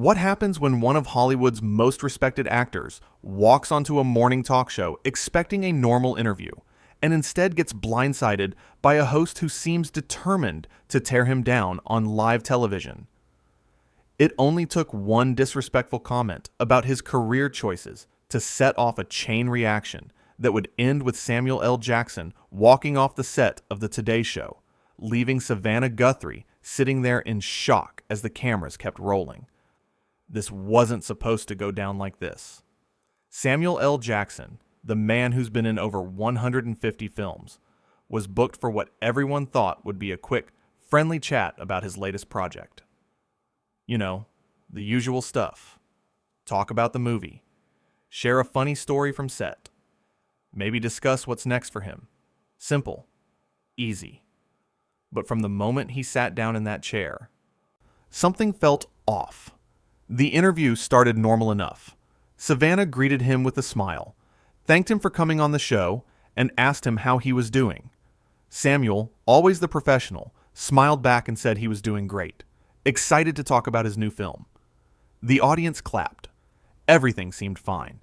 What happens when one of Hollywood's most respected actors walks onto a morning talk show expecting a normal interview and instead gets blindsided by a host who seems determined to tear him down on live television? It only took one disrespectful comment about his career choices to set off a chain reaction that would end with Samuel L. Jackson walking off the set of The Today Show, leaving Savannah Guthrie sitting there in shock as the cameras kept rolling. This wasn't supposed to go down like this. Samuel L. Jackson, the man who's been in over 150 films, was booked for what everyone thought would be a quick, friendly chat about his latest project. You know, the usual stuff. Talk about the movie. Share a funny story from set. Maybe discuss what's next for him. Simple. Easy. But from the moment he sat down in that chair, something felt off. The interview started normal enough. Savannah greeted him with a smile, thanked him for coming on the show, and asked him how he was doing. Samuel, always the professional, smiled back and said he was doing great, excited to talk about his new film. The audience clapped. Everything seemed fine.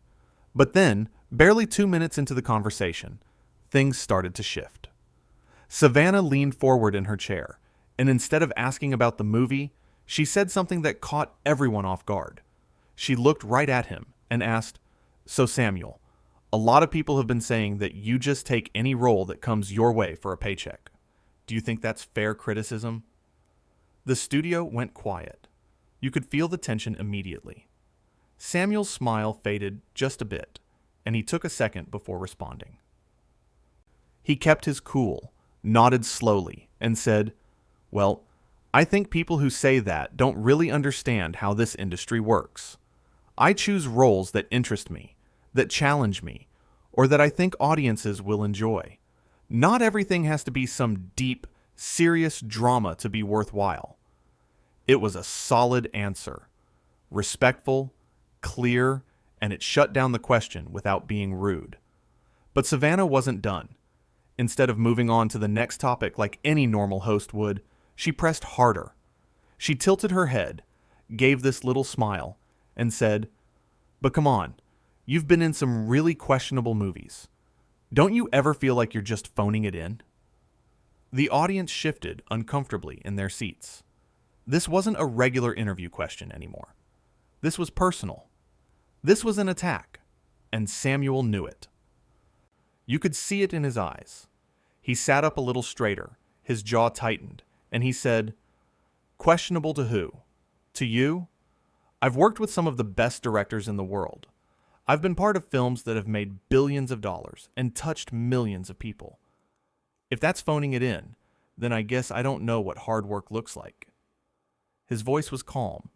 But then, barely 2 minutes into the conversation, things started to shift. Savannah leaned forward in her chair, and instead of asking about the movie, she said something that caught everyone off guard. She looked right at him and asked, "So Samuel, a lot of people have been saying that you just take any role that comes your way for a paycheck. Do you think that's fair criticism?" The studio went quiet. You could feel the tension immediately. Samuel's smile faded just a bit, and he took a second before responding. He kept his cool, nodded slowly, and said, "Well, I think people who say that don't really understand how this industry works. I choose roles that interest me, that challenge me, or that I think audiences will enjoy. Not everything has to be some deep, serious drama to be worthwhile." It was a solid answer. Respectful, clear, and it shut down the question without being rude. But Savannah wasn't done. Instead of moving on to the next topic like any normal host would, she pressed harder. She tilted her head, gave this little smile, and said, "But come on, you've been in some really questionable movies. Don't you ever feel like you're just phoning it in?" The audience shifted uncomfortably in their seats. This wasn't a regular interview question anymore. This was personal. This was an attack, and Samuel knew it. You could see it in his eyes. He sat up a little straighter, his jaw tightened, and he said, "Questionable to who? To you? I've worked with some of the best directors in the world. I've been part of films that have made billions of dollars and touched millions of people. If that's phoning it in, then I guess I don't know what hard work looks like." His voice was calm,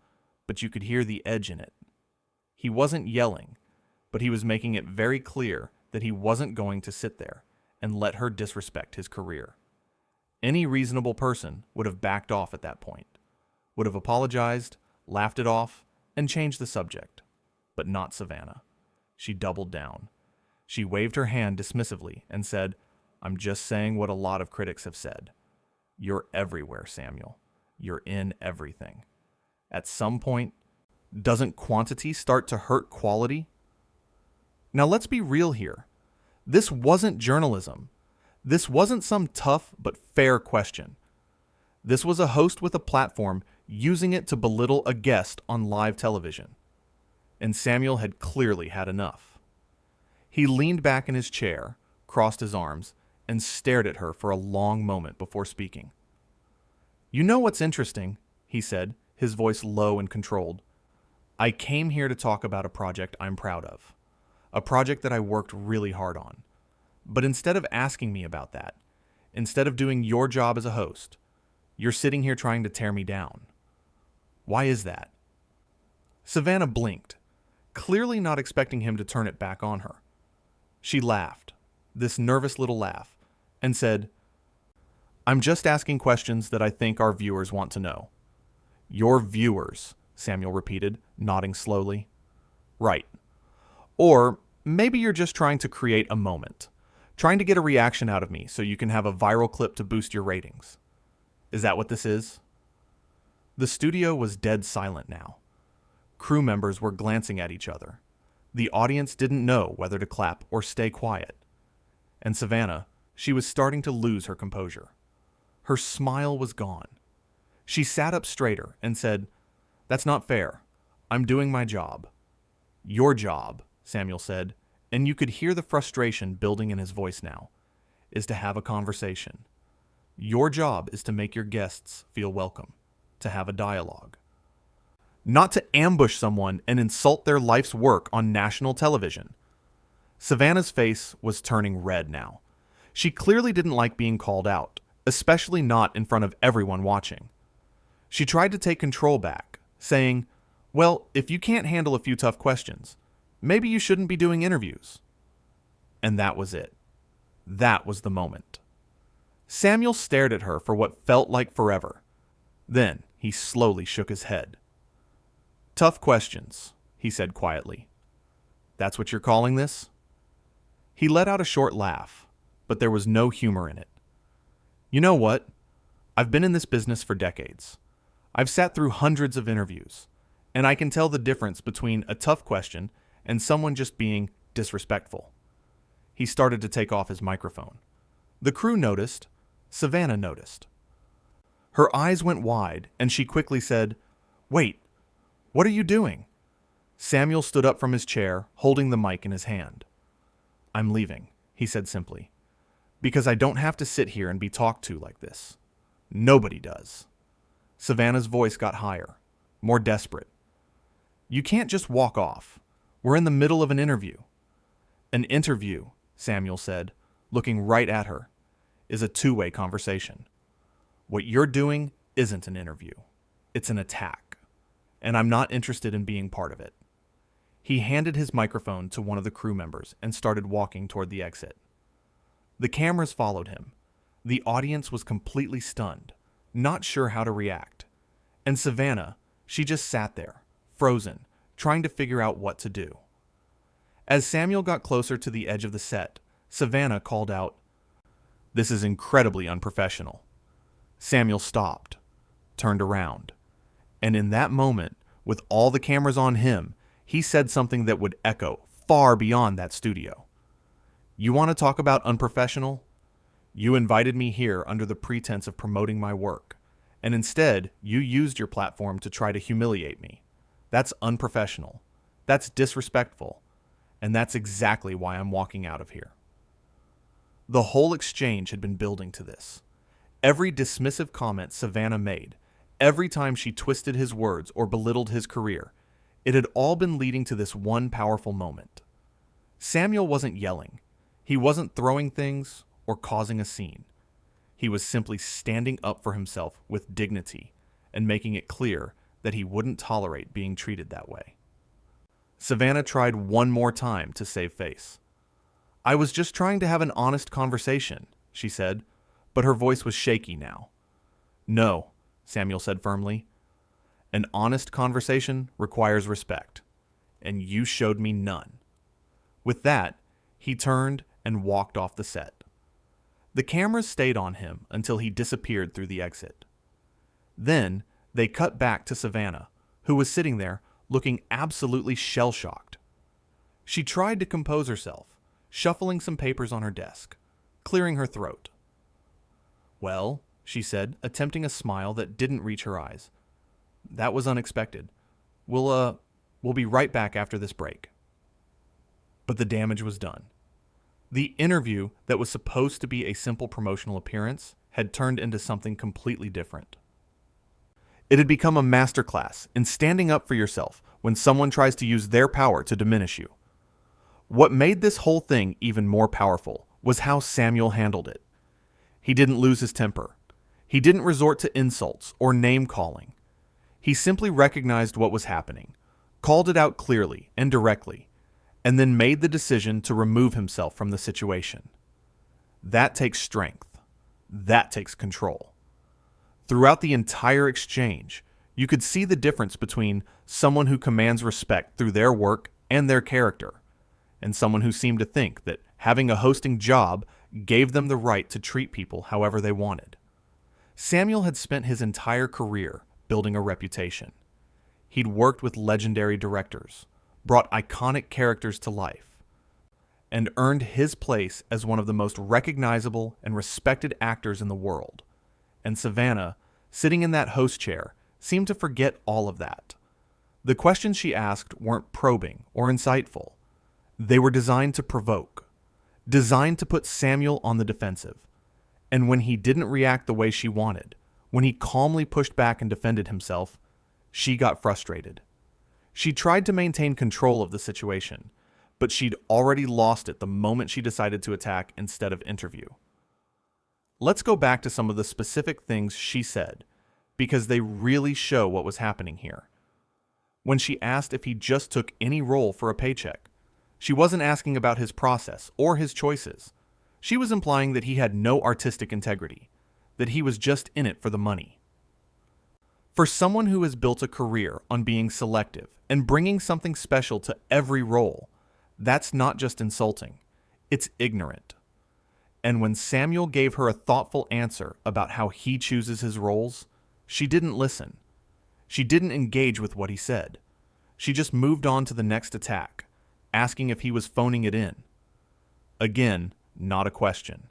but you could hear the edge in it. He wasn't yelling, but he was making it very clear that he wasn't going to sit there and let her disrespect his career. Any reasonable person would have backed off at that point, would have apologized, laughed it off, and changed the subject. But not Savannah. She doubled down. She waved her hand dismissively and said, "I'm just saying what a lot of critics have said. You're everywhere, Samuel. You're in everything. At some point, doesn't quantity start to hurt quality?" Now let's be real here. This wasn't journalism. This wasn't some tough but fair question. This was a host with a platform using it to belittle a guest on live television. And Samuel had clearly had enough. He leaned back in his chair, crossed his arms, and stared at her for a long moment before speaking. "You know what's interesting?" he said, his voice low and controlled. "I came here to talk about a project I'm proud of. A project that I worked really hard on. But instead of asking me about that, instead of doing your job as a host, you're sitting here trying to tear me down. Why is that?" Savannah blinked, clearly not expecting him to turn it back on her. She laughed, this nervous little laugh, and said, "I'm just asking questions that I think our viewers want to know." "Your viewers," Samuel repeated, nodding slowly. "Right. Or maybe you're just trying to create a moment. Trying to get a reaction out of me so you can have a viral clip to boost your ratings. Is that what this is?" The studio was dead silent now. Crew members were glancing at each other. The audience didn't know whether to clap or stay quiet. And Savannah, she was starting to lose her composure. Her smile was gone. She sat up straighter and said, "That's not fair. I'm doing my job." "Your job," Samuel said, and you could hear the frustration building in his voice now, "is to have a conversation. Your job is to make your guests feel welcome, to have a dialogue. Not to ambush someone and insult their life's work on national television." Savannah's face was turning red now. She clearly didn't like being called out, especially not in front of everyone watching. She tried to take control back, saying, "Well, if you can't handle a few tough questions, maybe you shouldn't be doing interviews." And that was it. That was the moment. Samuel stared at her for what felt like forever. Then he slowly shook his head. "Tough questions," he said quietly. "That's what you're calling this?" He let out a short laugh, but there was no humor in it. "You know what? I've been in this business for decades. I've sat through hundreds of interviews, and I can tell the difference between a tough question and someone just being disrespectful." He started to take off his microphone. The crew noticed. Savannah noticed. Her eyes went wide, and she quickly said, "Wait, what are you doing?" Samuel stood up from his chair, holding the mic in his hand. "I'm leaving," he said simply, "because I don't have to sit here and be talked to like this. Nobody does." Savannah's voice got higher, more desperate. "You can't just walk off. We're in the middle of an interview." "An interview," Samuel said, looking right at her, "is a two-way conversation. What you're doing isn't an interview. It's an attack. And I'm not interested in being part of it." He handed his microphone to one of the crew members and started walking toward the exit. The cameras followed him. The audience was completely stunned, not sure how to react. And Savannah, she just sat there, frozen, trying to figure out what to do. As Samuel got closer to the edge of the set, Savannah called out, "This is incredibly unprofessional." Samuel stopped, turned around, and in that moment, with all the cameras on him, he said something that would echo far beyond that studio. "You want to talk about unprofessional? You invited me here under the pretense of promoting my work, and instead you used your platform to try to humiliate me. That's unprofessional. That's disrespectful. And that's exactly why I'm walking out of here." The whole exchange had been building to this. Every dismissive comment Savannah made, every time she twisted his words or belittled his career, it had all been leading to this one powerful moment. Samuel wasn't yelling. He wasn't throwing things or causing a scene. He was simply standing up for himself with dignity and making it clear that he wouldn't tolerate being treated that way. Savannah tried one more time to save face. "I was just trying to have an honest conversation," she said, but her voice was shaky now. "No," Samuel said firmly. "An honest conversation requires respect, and you showed me none." With that, he turned and walked off the set. The cameras stayed on him until he disappeared through the exit. Then they cut back to Savannah, who was sitting there looking absolutely shell-shocked. She tried to compose herself, shuffling some papers on her desk, clearing her throat. "Well," she said, attempting a smile that didn't reach her eyes, "that was unexpected. We'll be right back after this break." But the damage was done. The interview that was supposed to be a simple promotional appearance had turned into something completely different. It had become a masterclass in standing up for yourself when someone tries to use their power to diminish you. What made this whole thing even more powerful was how Samuel handled it. He didn't lose his temper. He didn't resort to insults or name-calling. He simply recognized what was happening, called it out clearly and directly, and then made the decision to remove himself from the situation. That takes strength. That takes control. Throughout the entire exchange, you could see the difference between someone who commands respect through their work and their character, and someone who seemed to think that having a hosting job gave them the right to treat people however they wanted. Samuel had spent his entire career building a reputation. He'd worked with legendary directors, brought iconic characters to life, and earned his place as one of the most recognizable and respected actors in the world. And Savannah, sitting in that host chair, seemed to forget all of that. The questions she asked weren't probing or insightful. They were designed to provoke, designed to put Samuel on the defensive. And when he didn't react the way she wanted, when he calmly pushed back and defended himself, she got frustrated. She tried to maintain control of the situation, but she'd already lost it the moment she decided to attack instead of interview. Let's go back to some of the specific things she said, because they really show what was happening here. When she asked if he just took any role for a paycheck, she wasn't asking about his process or his choices. She was implying that he had no artistic integrity, that he was just in it for the money. For someone who has built a career on being selective and bringing something special to every role, that's not just insulting, it's ignorant. And when Samuel gave her a thoughtful answer about how he chooses his roles, she didn't listen. She didn't engage with what he said. She just moved on to the next attack, asking if he was phoning it in. Again, not a question,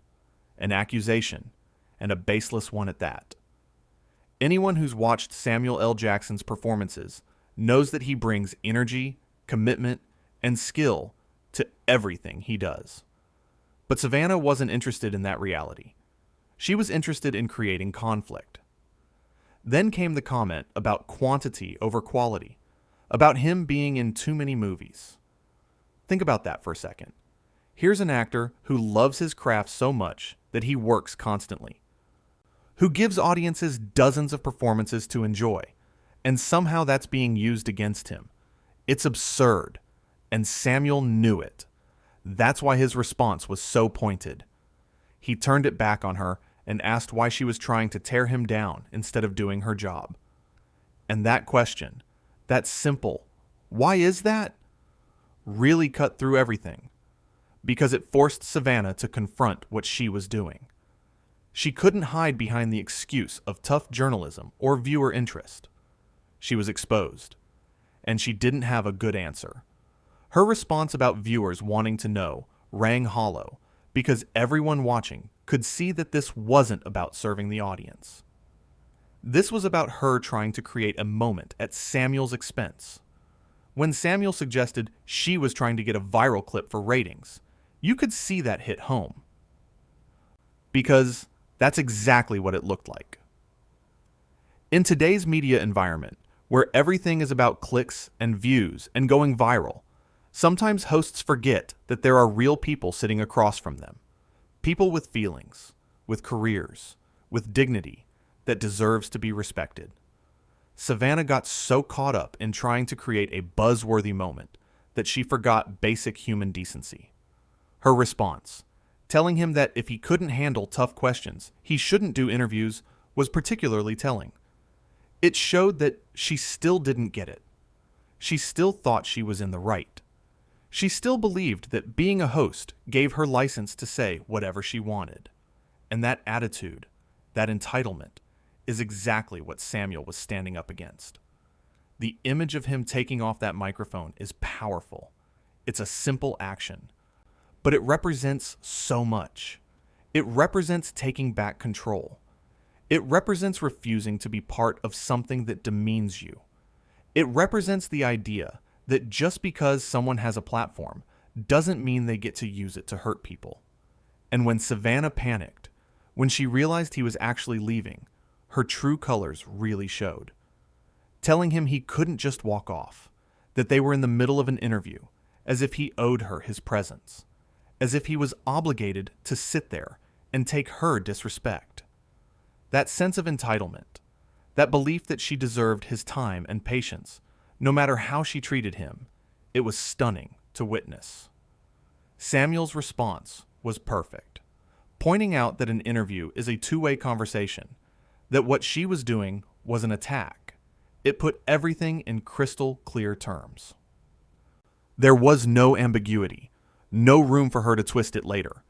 an accusation, and a baseless one at that. Anyone who's watched Samuel L. Jackson's performances knows that he brings energy, commitment, and skill to everything he does. But Savannah wasn't interested in that reality. She was interested in creating conflict. Then came the comment about quantity over quality, about him being in too many movies. Think about that for a second. Here's an actor who loves his craft so much that he works constantly, who gives audiences dozens of performances to enjoy, and somehow that's being used against him. It's absurd, and Samuel knew it. That's why his response was so pointed. He turned it back on her and asked why she was trying to tear him down instead of doing her job. And that question, that simple, "Why is that?" really cut through everything, because it forced Savannah to confront what she was doing. She couldn't hide behind the excuse of tough journalism or viewer interest. She was exposed, and she didn't have a good answer. Her response about viewers wanting to know rang hollow, because everyone watching could see that this wasn't about serving the audience. This was about her trying to create a moment at Samuel's expense. When Samuel suggested she was trying to get a viral clip for ratings, you could see that hit home. Because that's exactly what it looked like. In today's media environment, where everything is about clicks and views and going viral, sometimes hosts forget that there are real people sitting across from them. People with feelings, with careers, with dignity that deserves to be respected. Savannah got so caught up in trying to create a buzzworthy moment that she forgot basic human decency. Her response, telling him that if he couldn't handle tough questions, he shouldn't do interviews, was particularly telling. It showed that she still didn't get it. She still thought she was in the right. She still believed that being a host gave her license to say whatever she wanted. And that attitude, that entitlement, is exactly what Samuel was standing up against. The image of him taking off that microphone is powerful. It's a simple action, but it represents so much. It represents taking back control. It represents refusing to be part of something that demeans you. It represents the idea that just because someone has a platform doesn't mean they get to use it to hurt people. And when Savannah panicked, when she realized he was actually leaving, her true colors really showed. Telling him he couldn't just walk off, that they were in the middle of an interview, as if he owed her his presence, as if he was obligated to sit there and take her disrespect. That sense of entitlement, that belief that she deserved his time and patience, no matter how she treated him, it was stunning to witness. Samuel's response was perfect, pointing out that an interview is a two-way conversation, that what she was doing was an attack. It put everything in crystal clear terms. There was no ambiguity, no room for her to twist it later.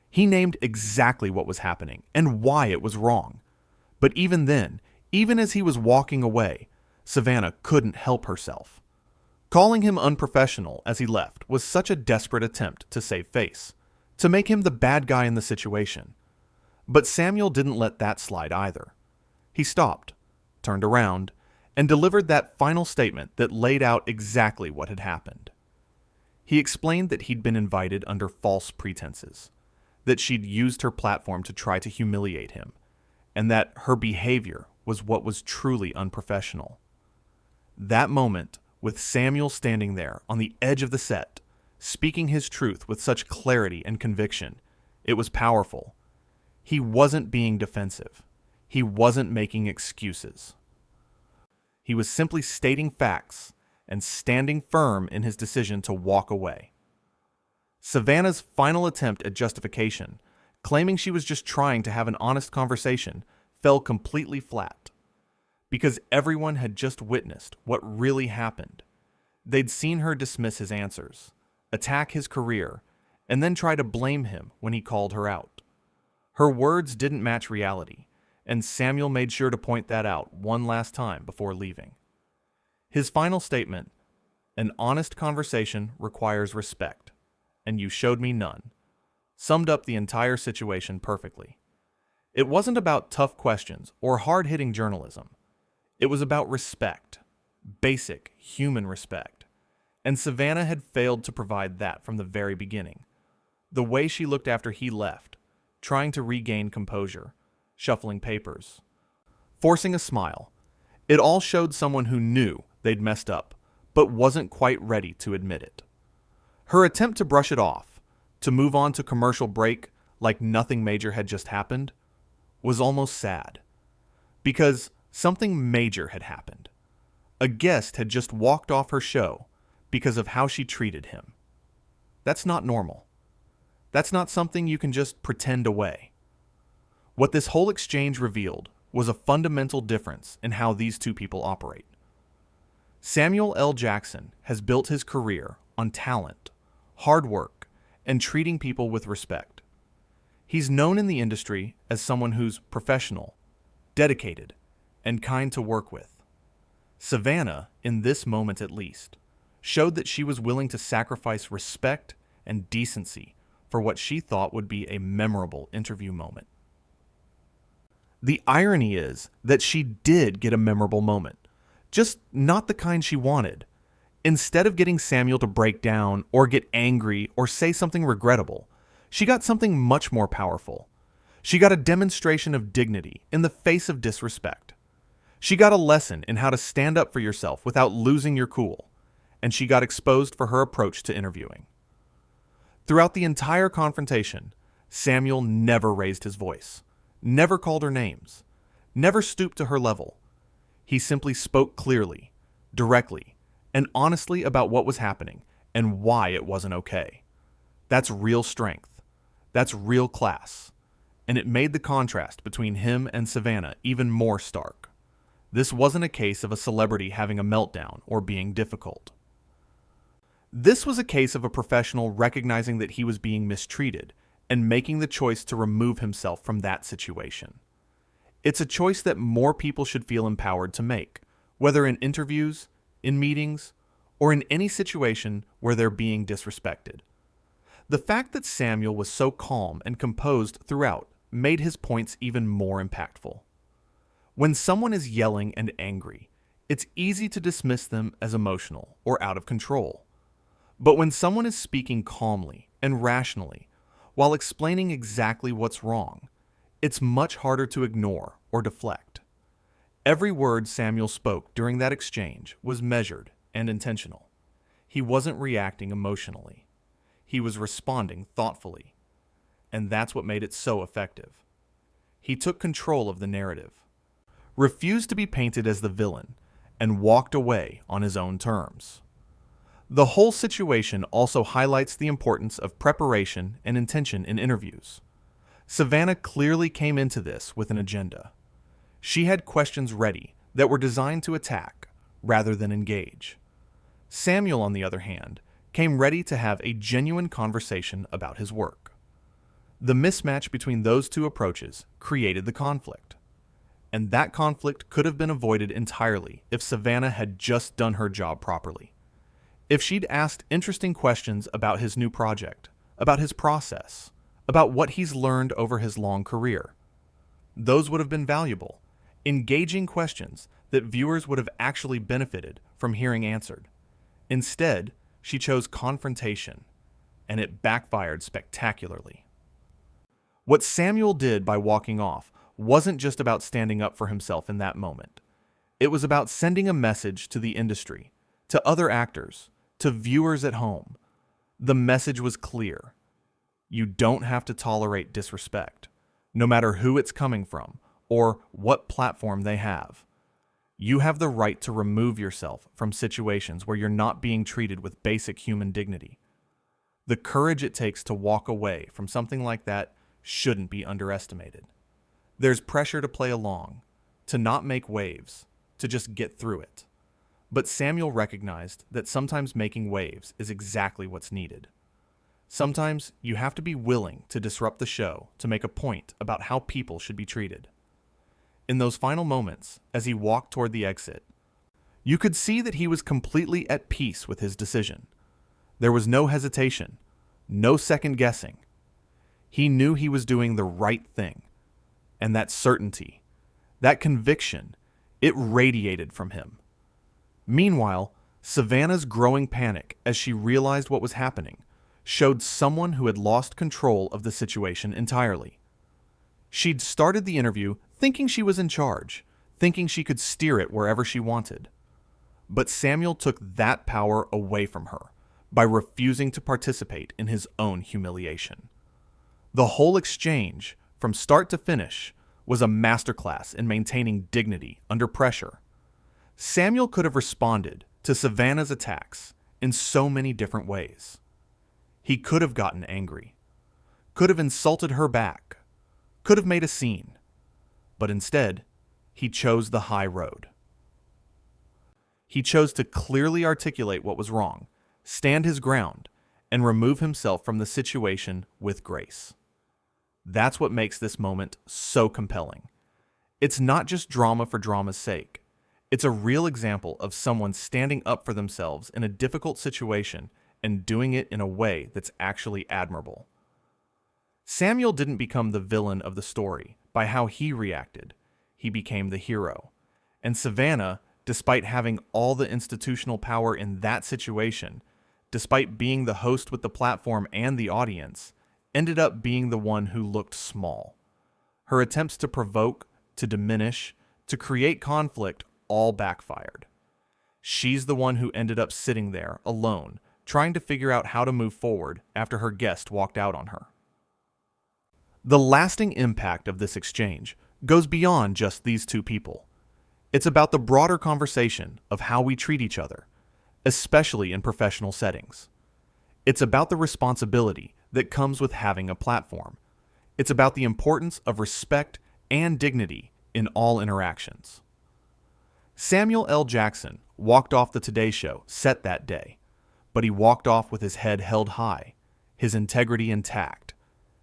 He named exactly what was happening and why it was wrong. But even then, even as he was walking away, Savannah couldn't help herself. Calling him unprofessional as he left was such a desperate attempt to save face, to make him the bad guy in the situation. But Samuel didn't let that slide either. He stopped, turned around, and delivered that final statement that laid out exactly what had happened. He explained that he'd been invited under false pretenses, that she'd used her platform to try to humiliate him, and that her behavior was what was truly unprofessional. That moment, with Samuel standing there on the edge of the set, speaking his truth with such clarity and conviction, it was powerful. He wasn't being defensive. He wasn't making excuses. He was simply stating facts and standing firm in his decision to walk away. Savannah's final attempt at justification, claiming she was just trying to have an honest conversation, fell completely flat. Because everyone had just witnessed what really happened. They'd seen her dismiss his answers, attack his career, and then try to blame him when he called her out. Her words didn't match reality, and Samuel made sure to point that out one last time before leaving. His final statement, "An honest conversation requires respect, and you showed me none," summed up the entire situation perfectly. It wasn't about tough questions or hard-hitting journalism. It was about respect, basic human respect, and Savannah had failed to provide that from the very beginning. The way she looked after he left, trying to regain composure, shuffling papers, forcing a smile, it all showed someone who knew they'd messed up, but wasn't quite ready to admit it. Her attempt to brush it off, to move on to commercial break like nothing major had just happened, was almost sad. Because something major had happened. A guest had just walked off her show because of how she treated him. That's not normal. That's not something you can just pretend away. What this whole exchange revealed was a fundamental difference in how these two people operate. Samuel L. Jackson has built his career on talent, hard work, and treating people with respect. He's known in the industry as someone who's professional, dedicated, and kind to work with. Savannah, in this moment at least, showed that she was willing to sacrifice respect and decency for what she thought would be a memorable interview moment. The irony is that she did get a memorable moment, just not the kind she wanted. Instead of getting Samuel to break down or get angry or say something regrettable, she got something much more powerful. She got a demonstration of dignity in the face of disrespect. She got a lesson in how to stand up for yourself without losing your cool, and she got exposed for her approach to interviewing. Throughout the entire confrontation, Samuel never raised his voice, never called her names, never stooped to her level. He simply spoke clearly, directly, and honestly about what was happening and why it wasn't okay. That's real strength. That's real class. And it made the contrast between him and Savannah even more stark. This wasn't a case of a celebrity having a meltdown or being difficult. This was a case of a professional recognizing that he was being mistreated and making the choice to remove himself from that situation. It's a choice that more people should feel empowered to make, whether in interviews, in meetings, or in any situation where they're being disrespected. The fact that Samuel was so calm and composed throughout made his points even more impactful. When someone is yelling and angry, it's easy to dismiss them as emotional or out of control. But when someone is speaking calmly and rationally while explaining exactly what's wrong, it's much harder to ignore or deflect. Every word Samuel spoke during that exchange was measured and intentional. He wasn't reacting emotionally. He was responding thoughtfully. And that's what made it so effective. He took control of the narrative, refused to be painted as the villain, and walked away on his own terms. The whole situation also highlights the importance of preparation and intention in interviews. Savannah clearly came into this with an agenda. She had questions ready that were designed to attack rather than engage. Samuel, on the other hand, came ready to have a genuine conversation about his work. The mismatch between those two approaches created the conflict. And that conflict could have been avoided entirely if Savannah had just done her job properly. If she'd asked interesting questions about his new project, about his process, about what he's learned over his long career. Those would have been valuable, engaging questions that viewers would have actually benefited from hearing answered. Instead, she chose confrontation, and it backfired spectacularly. What Samuel did by walking off wasn't just about standing up for himself in that moment. It was about sending a message to the industry, to other actors, to viewers at home. The message was clear. You don't have to tolerate disrespect, no matter who it's coming from or what platform they have. You have the right to remove yourself from situations where you're not being treated with basic human dignity. The courage it takes to walk away from something like that shouldn't be underestimated. There's pressure to play along, to not make waves, to just get through it. But Samuel recognized that sometimes making waves is exactly what's needed. Sometimes you have to be willing to disrupt the show to make a point about how people should be treated. In those final moments, as he walked toward the exit, you could see that he was completely at peace with his decision. There was no hesitation, no second guessing. He knew he was doing the right thing, and that certainty, that conviction, it radiated from him. Meanwhile, Savannah's growing panic as she realized what was happening showed someone who had lost control of the situation entirely. She'd started the interview thinking she was in charge, thinking she could steer it wherever she wanted. But Samuel took that power away from her by refusing to participate in his own humiliation. The whole exchange, from start to finish, was a masterclass in maintaining dignity under pressure. Samuel could have responded to Savannah's attacks in so many different ways. He could have gotten angry, could have insulted her back, could have made a scene, but instead, he chose the high road. He chose to clearly articulate what was wrong, stand his ground, and remove himself from the situation with grace. That's what makes this moment so compelling. It's not just drama for drama's sake. It's a real example of someone standing up for themselves in a difficult situation and doing it in a way that's actually admirable. Samuel didn't become the villain of the story by how he reacted. He became the hero. And Savannah, despite having all the institutional power in that situation, despite being the host with the platform and the audience, ended up being the one who looked small. Her attempts to provoke, to diminish, to create conflict all backfired. She's the one who ended up sitting there alone, trying to figure out how to move forward after her guest walked out on her. The lasting impact of this exchange goes beyond just these two people. It's about the broader conversation of how we treat each other, especially in professional settings. It's about the responsibility that comes with having a platform. It's about the importance of respect and dignity in all interactions. Samuel L. Jackson walked off the Today Show set that day, but he walked off with his head held high, his integrity intact,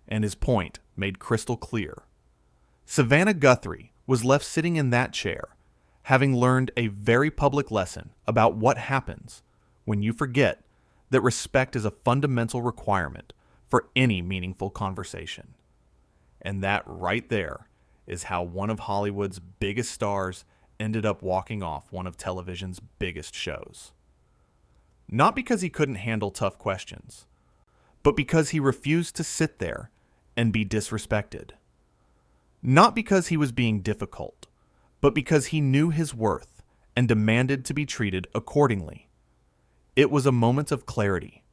and his point made crystal clear. Savannah Guthrie was left sitting in that chair, having learned a very public lesson about what happens when you forget that respect is a fundamental requirement for any meaningful conversation. And that right there is how one of Hollywood's biggest stars ended up walking off one of television's biggest shows. Not because he couldn't handle tough questions, but because he refused to sit there and be disrespected. Not because he was being difficult, but because he knew his worth and demanded to be treated accordingly. It was a moment of clarity,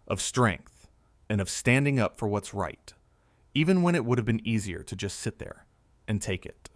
of strength, and of standing up for what's right, even when it would have been easier to just sit there and take it.